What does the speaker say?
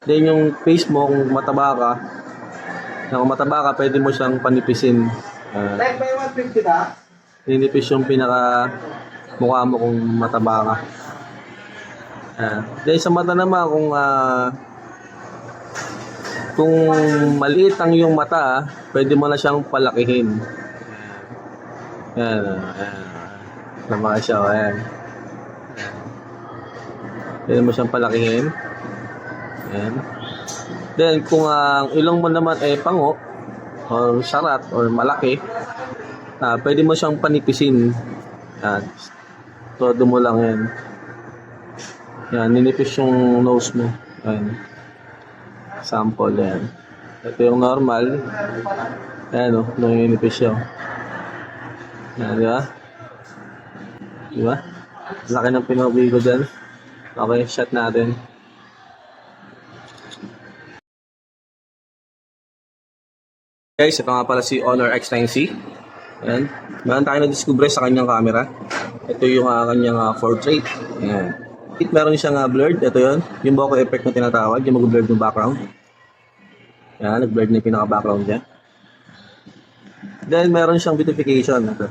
Then yung face mo, kung mataba ka, pwede mo siyang panipisin. Like may 150 ka? Ninipis yung pinaka mukha mo kung mataba ka. Then sa mata naman, kung maliit ang yung mata, pwede mo na siyang palakihin. Ayan. Tama siya. Ayan. Pwede mo siyang palakihin. Ayan. Then kung ang ilong mo naman ay pango, or sarat, or malaki, pwede mo siyang panipisin. Ayan. Todo mo lang yan. Yan, ninipis yung nose mo. Ayan. Sample yan. Ito yung normal. Ayan o, ninipis siya. Ayan, di ba? Di ba? Laki ng pinabi ko dyan. Okay, shot natin. Guys, ito nga pala si Honor X9C. Ayan. Meron tayo na-discover sa kanyang camera. Ito yung kanyang portrait. Ayan. Meron siyang blurred. Ito yun. Yung bokeh effect na tinatawag. Yung mag-blurred yung background. Ayan. Nag-blurred na yung pinaka-background niya. Then, meron siyang beautification. Ito.